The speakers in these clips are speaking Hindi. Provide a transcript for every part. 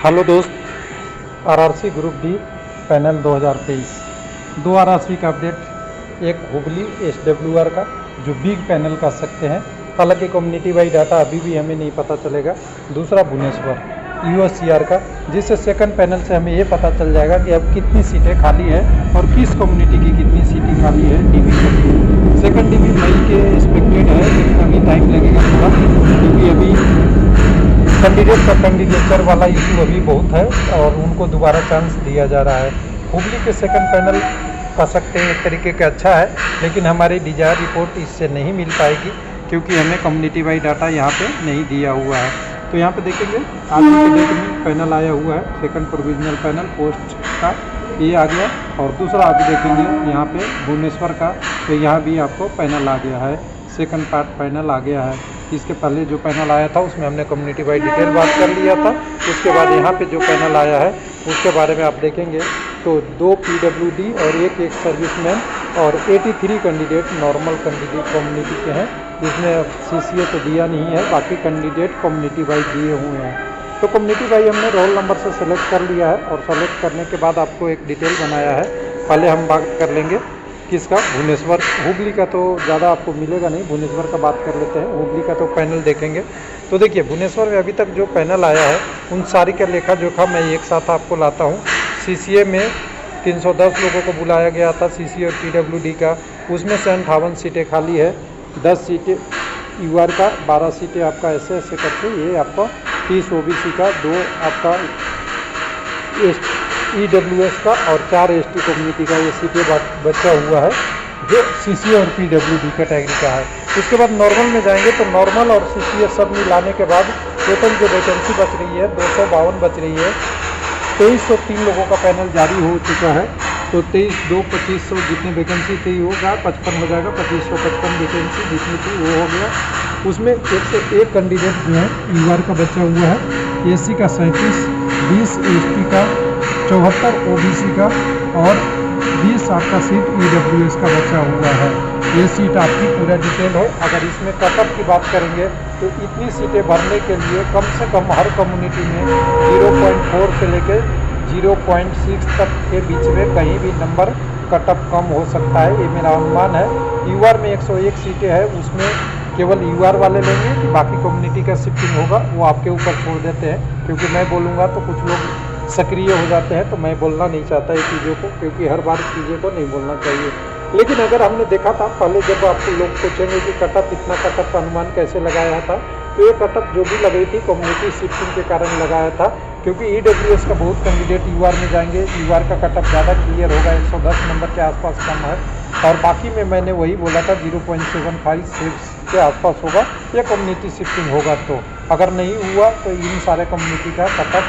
हेलो दोस्त, आरआरसी ग्रुप डी पैनल 2023 दो आरआरसी का अपडेट। एक हुबली एसडब्ल्यूआर का जो बिग पैनल कह सकते हैं, हालांकि कम्युनिटी वाइड डाटा अभी भी हमें नहीं पता चलेगा। दूसरा भुवनेश्वर यूएससीआर का, जिससे सेकंड पैनल से हमें ये पता चल जाएगा कि अब कितनी सीटें खाली है और किस कम्युनिटी की कितनी सीटें खाली है डीबी के। सेकंड डीबी मई के एक्सपेक्टेड है, लेकिन अभी टाइम लगेगा थोड़ा, क्योंकि अभी कैंडिडेट का कैंडिडेचर वाला इशू अभी बहुत है और उनको दोबारा चांस दिया जा रहा है। हुबली के सेकंड पैनल कह सकते हैं एक तरीके का अच्छा है, लेकिन हमारी डिजायर रिपोर्ट इससे नहीं मिल पाएगी क्योंकि हमें कम्युनिटी वाइड डाटा यहाँ पे नहीं दिया हुआ है। तो यहाँ पे देखेंगे आज के डेट में पैनल आया हुआ है, सेकंड प्रोविजनल पैनल पोस्ट का ये आ गया। और दूसरा अभी देखेंगे यहाँ पे भुवनेश्वर का, तो यहाँ भी आपको पैनल आ गया है, सेकंड पार्ट पैनल आ गया है। इसके पहले जो पैनल आया था उसमें हमने कम्युनिटी वाइड डिटेल बात कर लिया था। उसके बाद यहाँ पे जो पैनल आया है उसके बारे में आप देखेंगे तो 2 पीडब्ल्यूडी और एक सर्विसमैन और 83 कैंडिडेट नॉर्मल कैंडिडेट कम्युनिटी के हैं। इसमें सीसीए तो दिया नहीं है, बाकी कैंडिडेट कम्युनिटी वाइज दिए हुए हैं। तो कम्युनिटी वाइज हमने रोल नंबर से सेलेक्ट कर लिया है और सेलेक्ट करने के बाद आपको एक डिटेल बनाया है। पहले हम बात कर लेंगे किसका, भुवनेश्वर। हुबली का तो ज़्यादा आपको मिलेगा नहीं, भुवनेश्वर का बात कर लेते हैं। हुबली का तो पैनल देखेंगे तो देखिए भुवनेश्वर में अभी तक जो पैनल आया है उन सारी का लेखा जोखा मैं एक साथ आपको लाता हूँ। सीसीए में 310 लोगों को बुलाया गया था, सीसीए और पीडब्ल्यूडी का, उसमें से 58 सीटें खाली है। 10 सीटें यूआर का, 12 सीटें आपका ऐसे ऐसे करके ये आपका 30 ओबीसी का, 2 आपका ईडब्ल्यूएस का और 4 एसटी कम्युनिटी का ये सीटें बचा हुआ है जो सीसीए और पीडब्ल्यूडी कैटेगरी का है। उसके बाद नॉर्मल में जाएंगे तो नॉर्मल और सीसीए सब मिलाने के बाद टोटल जो वैकेंसी बच रही है 252 बच रही है। 2303 लोगों का पैनल जारी हो चुका है। तो 23,2,25,000 जितने वैकेंसी थी होगा 55 हो जाएगा, 2555 वैकेंसी जितनी थी वो हो गया। उसमें 101 कैंडिडेट जो है यूआर का बचा हुआ है, एससी का 37, 20 एसटी का, 74 ओबीसी का और 20 आपका सीट ईडब्ल्यूएस का बचा हुआ है। ये सीट आपकी पूरा डिटेल है। अगर इसमें कटअप की बात करेंगे तो इतनी सीटें भरने के लिए कम से कम हर कम्युनिटी में 0.4 से लेकर 0.6 तक के बीच में कहीं भी नंबर कटअप कम हो सकता है, ये मेरा अनुमान है। यूआर में 101 सीटें हैं, उसमें केवल यूआर वाले लेंगे, बाकी कम्युनिटी का शिफ्टिंग होगा वो आपके ऊपर छोड़ देते हैं, क्योंकि मैं बोलूँगा तो कुछ लोग सक्रिय हो जाते हैं, तो मैं बोलना नहीं चाहता ये चीज़ों को, क्योंकि हर बार चीज़ों को नहीं बोलना चाहिए। लेकिन अगर हमने देखा था पहले, जब आपको लोग पूछेंगे कि कटअप इतना कटअप का अनुमान कैसे लगाया था, तो ये कटअप जो भी लगाई थी कम्युनिटी शिफ्टिंग के कारण लगाया था, क्योंकि ईडब्ल्यूएस का बहुत कैंडिडेट यूआर में जाएंगे, यूआर का कटअप ज़्यादा क्लियर होगा, 110 नंबर के आसपास कम है। और बाकी में मैंने वही बोला था 0.75 के आसपास होगा, या कम्युनिटी शिफ्टिंग होगा। तो अगर नहीं हुआ तो इन सारे कम्युनिटी का कटअप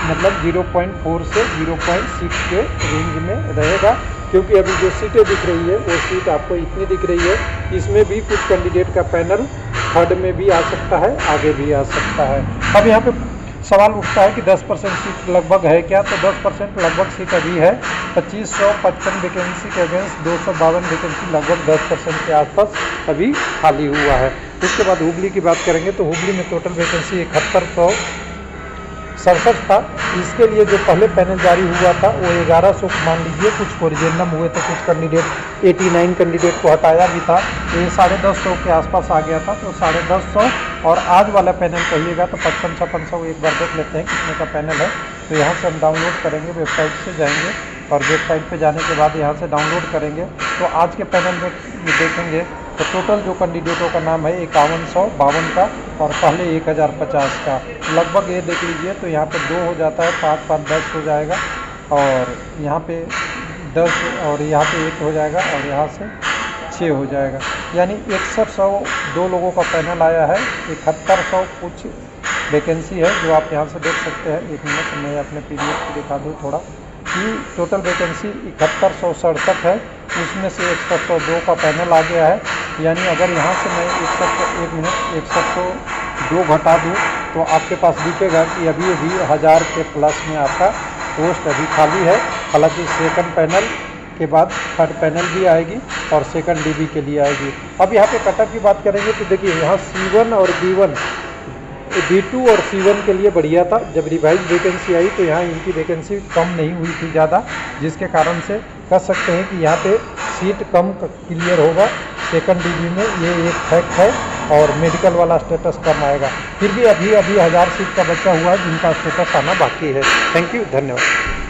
मतलब 0.4 से 0.6 के रेंज में रहेगा, क्योंकि अभी जो सीटें दिख रही है वो सीट आपको इतनी दिख रही है। इसमें भी कुछ कैंडिडेट का पैनल थर्ड में भी आ सकता है, आगे भी आ सकता है। अब यहाँ पे सवाल उठता है कि 10% सीट लगभग है क्या, तो 10% लगभग सीट अभी है। 2555 वैकेंसी के अगेंस्ट 252 वैकेंसी, लगभग 10% के आसपास अभी खाली हुआ है। उसके बाद हुबली की बात करेंगे तो हुबली में टोटल वैकेंसी 7167 था। इसके लिए जो पहले पैनल जारी हुआ था वो 1100 मान लीजिए, कुछ कोरिजेंडम हुए थे, कुछ कैंडिडेट 89 कैंडिडेट को हटाया भी था, तो ये 150 के आसपास आ गया था। तो 150 और आज वाला पैनल कहिएगा तो 55-56 एक बार देख लेते हैं कितने का पैनल है। तो यहाँ से हम डाउनलोड करेंगे, वेबसाइट से जाएंगे और वेबसाइट पे जाने के बाद यहाँ से डाउनलोड करेंगे। तो आज के पैनल में देखेंगे तो टोटल जो कैंडिडेटों का नाम है 5152 का और पहले 1050 का, लगभग ये देख लीजिए। तो यहाँ पे 2 हो जाता है, 5 5 10 हो जाएगा, और यहाँ पे 10 और यहाँ पे 1 हो जाएगा, और यहाँ से 6 हो जाएगा, यानी 6102 लोगों का पैनल आया है। 7100 कुछ वैकेंसी है जो आप यहाँ से देख सकते हैं। 1 मिनट मैं अपने पीडीएफ को दिखा दूँ थोड़ा, कि टोटल वैकेंसी 7167 है, उसमें से 6102 का पैनल आ गया है। यानी अगर यहाँ से मैं 102 घटा दूँ तो आपके पास दिखेगा कि अभी 1000 के प्लस में आपका पोस्ट अभी खाली है। हालांकि सेकंड पैनल के बाद थर्ड पैनल भी आएगी और सेकंड डीबी के लिए आएगी। अब यहाँ पे कटअप की बात करेंगे तो देखिए यहाँ C1 और B1 B2 और C1 के लिए बढ़िया था। जब रिवाइज वैकेंसी आई तो यहाँ इनकी वैकेंसी कम नहीं हुई थी ज़्यादा, जिसके कारण से कह सकते हैं कि यहाँ पे सीट कम क्लियर होगा सेकंड डिग्री में, ये एक फैक्ट है। और मेडिकल वाला स्टेटस कम आएगा। फिर भी अभी 1000 सीट का बचा हुआ है जिनका स्टेटस आना बाकी है। थैंक यू, धन्यवाद।